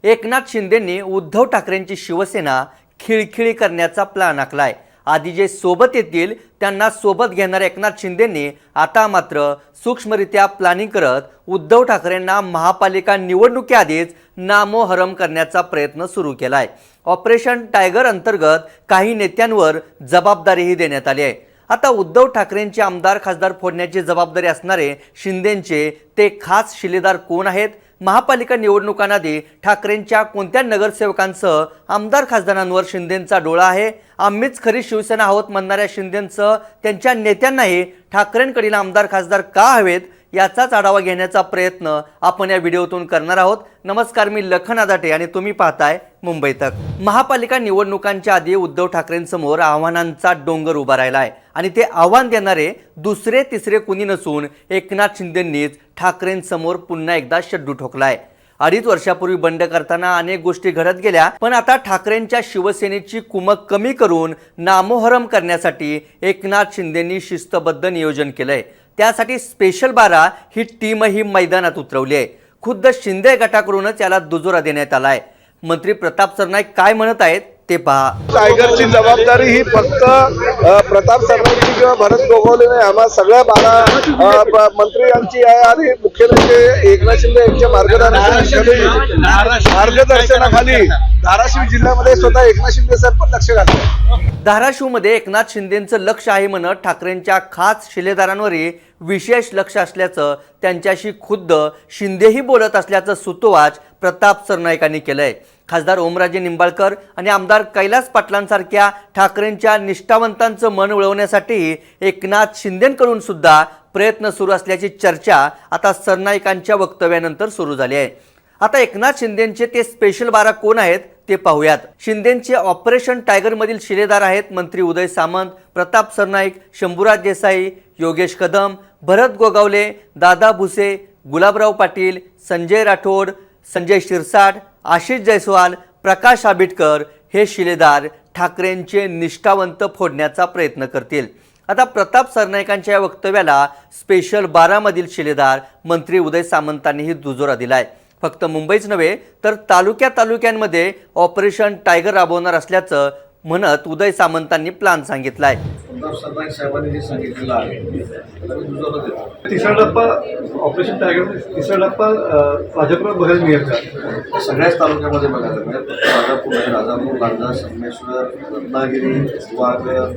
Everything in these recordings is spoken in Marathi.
एकनाथ शिंदेंनी उद्धव ठाकरेंची शिवसेना खिळखिळी करण्याचा प्लॅन आखलाय। आधी जे सोबत येतील त्यांना सोबत घेणाऱ्या एकनाथ शिंदेंनी आता मात्र सूक्ष्मरित्या प्लॅनिंग करत उद्धव ठाकरेंना महापालिका निवडणुकीआधीच नामोहरम करण्याचा प्रयत्न सुरू केलाय। ऑपरेशन टायगर अंतर्गत काही नेत्यांवर जबाबदारीही देण्यात आली आहे। आता उद्धव ठाकरेंचे आमदार खासदार फोडण्याची जबाबदारी असणारे शिंदेंचे ते खास शिलेदार कोण आहेत? महापालिका निवडणुकांआधी ठाकरेंच्या कोणत्या नगरसेवकांसह आमदार खासदारांवर शिंदेंचा डोळा आहे? आम्हीच खरी शिवसेना आहोत म्हणणाऱ्या शिंदेंसह त्यांच्या नेत्यांनाही ठाकरेंकडील आमदार खासदार का हवेत याचाच आढावा घेण्याचा प्रयत्न आपण या व्हिडिओतून करणार आहोत। नमस्कार, मी लखन आदाटे आणि तुम्ही पाहताय मुंबई तक। महापालिका निवडणुकांच्या आधी उद्धव ठाकरेंसमोर आव्हानांचा डोंगर उभा राहिला आहे आणि ते आव्हान देणारे दुसरे तिसरे कुणी नसून एकनाथ शिंदेंनीच ठाकरेंसमोर पुन्हा एकदा शड्डू ठोकलाय। 2.5 वर्षापूर्वी बंड करताना अनेक गोष्टी घडत गेल्या, पण आता ठाकरेंच्या शिवसेनेची कुमक कमी करून नामोहरम करण्यासाठी एकनाथ शिंदेंनी शिस्तबद्ध नियोजन केलंय। त्यासाठी स्पेशल 12 ही टीमही मैदानात उतरवली आहे। खुद्द शिंदे गटाकडूनच याला दुजोरा देण्यात आलाय। मंत्री प्रताप सरनाईक काय म्हणत आहेत ते पहा। टायगरची जबाबदारी ही फक्त प्रताप सरनाईक किंवा भरत गोगावले नाही, आम्हा सगळ्या 12 मंत्र्यांची आहे आणि मुख्यमंत्री एकनाथ शिंदे यांच्या मार्गदर्शनाखाली धाराशिव जिल्ह्यामध्ये स्वतः एकनाथ शिंदे सर पण लक्ष घालतात। धाराशिवमध्ये एकनाथ शिंदेंचं लक्ष आहे म्हणत ठाकरेंच्या खास शिलेदारांवरही विशेष लक्ष असल्याचं त्यांच्याशी खुद्द शिंदेही बोलत असल्याचं सुतोवाच प्रताप सरनाईकांनी केलंय। खासदार ओमराजे निंबाळकर आणि आमदार कैलास पाटलांसारख्या ठाकरेंच्या निष्ठावंतांचं मन वळवण्यासाठी एकनाथ शिंदेंकडून सुद्धा प्रयत्न सुरू असल्याची चर्चा आता सरनाईकांच्या वक्तव्यानंतर सुरू झाली आहे। आता एकनाथ शिंदेंचे ते स्पेशल 12 कोण आहेत ते पाहूयात। शिंदेंचे ऑपरेशन टायगर मधील शिलेदार आहेत मंत्री उदय सामंत, प्रताप सरनाईक, शंभूराज देसाई, योगेश कदम, भरत गोगावले, दादा भुसे, गुलाबराव पाटील, संजय राठोड, संजय शिरसाट, आशिष जयस्वाल, प्रकाश आबिटकर हे शिलेदार ठाकरेंचे निष्ठावंत फोडण्याचा प्रयत्न करतील। आता प्रताप सरनाईकांच्या वक्तव्याला स्पेशल 12 मधील शिलेदार मंत्री उदय सामंतांनीही दुजोरा दिलाय। फक्त मुंबईच नव्हे तर तालुक्यांमध्ये ऑपरेशन टायगर राबवणार असल्याचं म्हणत उदय सामंतांनी प्लॅन सांगितलाय। सरनाईक साहेबांनी जे सांगितलेलं आहे तिसरा टप्पा ऑपरेशन टायगर, तिसरा टप्पा राजापुरात बघायला मिळेल का? सगळ्याच तालुक्यामध्ये बघायला मिळेल। राजापूर, राजापूर, लांजा, संगमेश्वर, रत्नागिरी, वाघर,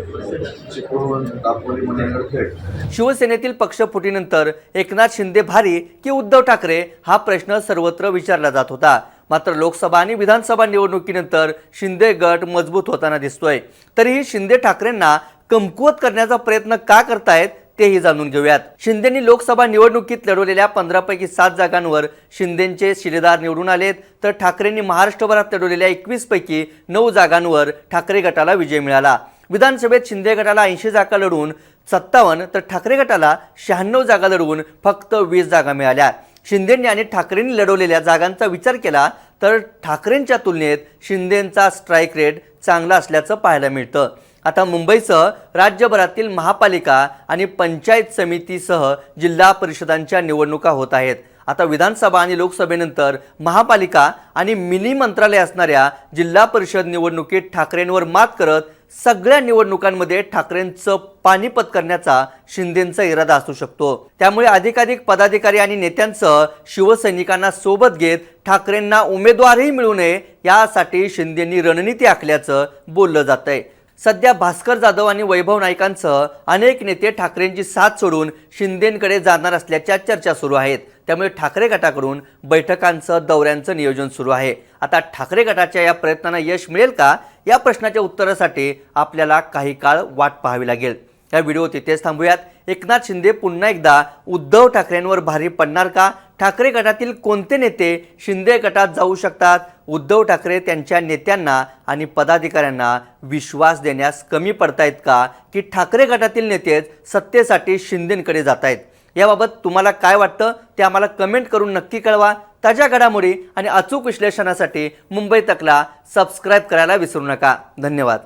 चिपळूण, दापोली, मनेरगड, खेड। शिवसेनेतील पक्षफुटीनंतर एकनाथ शिंदे भारी की उद्धव ठाकरे हा प्रश्न सर्वत्र विचारला जात होता। मात्र लोकसभा आणि विधानसभा निवडणुकीनंतर शिंदे गट मजबूत होताना दिसतोय। तरीही शिंदे ठाकरेंना कमकुवत करण्याचा प्रयत्न का करतायत तेही जाणून घेऊयात। शिंदेंनी लोकसभा निवडणुकीत लढवलेल्या 15 पैकी 7 जागांवर शिंदेंचे शिलेदार निवडून आलेत, तर ठाकरेंनी महाराष्ट्रभरात लढवलेल्या 21 पैकी 9 जागांवर ठाकरे गटाला विजय मिळाला। विधानसभेत शिंदे गटाला 80 जागा लढवून 57 तर ठाकरे गटाला 96 जागा लढवून फक्त 20 जागा मिळाल्या। शिंदेंनी आणि ठाकरेंनी लढवलेल्या जागांचा विचार केला तर ठाकरेंच्या तुलनेत शिंदेंचा स्ट्राईक रेट चांगला असल्याचं पाहायला मिळतं। आता मुंबईसह राज्यभरातील महापालिका आणि पंचायत समितीसह जिल्हा परिषदांच्या निवडणुका होत आहेत। आता विधानसभा आणि लोकसभेनंतर महापालिका आणि मिनी मंत्रालय असणाऱ्या जिल्हा परिषद निवडणुकीत ठाकरेंवर मात करत सगळ्या निवडणुकांमध्ये ठाकरेंचं पानिपत करण्याचा शिंदेंचा इरादा असू शकतो। त्यामुळे अधिकाधिक पदाधिकारी आणि नेत्यांसह शिवसैनिकांना सोबत घेत ठाकरेंना उमेदवारही मिळू नये यासाठी शिंदेंनी रणनीती आखल्याचं बोललं जातंय। सध्या भास्कर जाधव आणि वैभव नाईकांसह अनेक नेते ठाकरेंची साथ सोडून शिंदेंकडे जाणार असल्याच्या चर्चा सुरू आहेत। त्यामुळे ठाकरे गटाकडून बैठकांचं दौऱ्यांचं नियोजन सुरू आहे। आता ठाकरे गटाच्या या प्रयत्नांना यश मिळेल का या प्रश्नाच्या उत्तरासाठी आपल्याला काही काळ वाट पाहावी लागेल। या व्हिडिओ तिथेच थांबूयात। एकनाथ शिंदे पुन्हा एकदा उद्धव ठाकरेंवर भारी पडणार का? ठाकरे गटातील कोणते नेते शिंदे गटात जाऊ शकतात? उद्धव ठाकरे त्यांच्या नेत्यांना आणि पदाधिकाऱ्यांना विश्वास देण्यास कमी पडतायत का, की ठाकरे गटातील नेतेच सत्तेसाठी शिंदेंकडे जात आहेत? याबाबत तुम्हाला काय वाटतं ते आम्हाला कमेंट करून नक्की कळवा। ताज्या घडामोडी आणि अचूक विश्लेषणासाठी मुंबई तकला सबस्क्राइब करायला विसरू नका। धन्यवाद।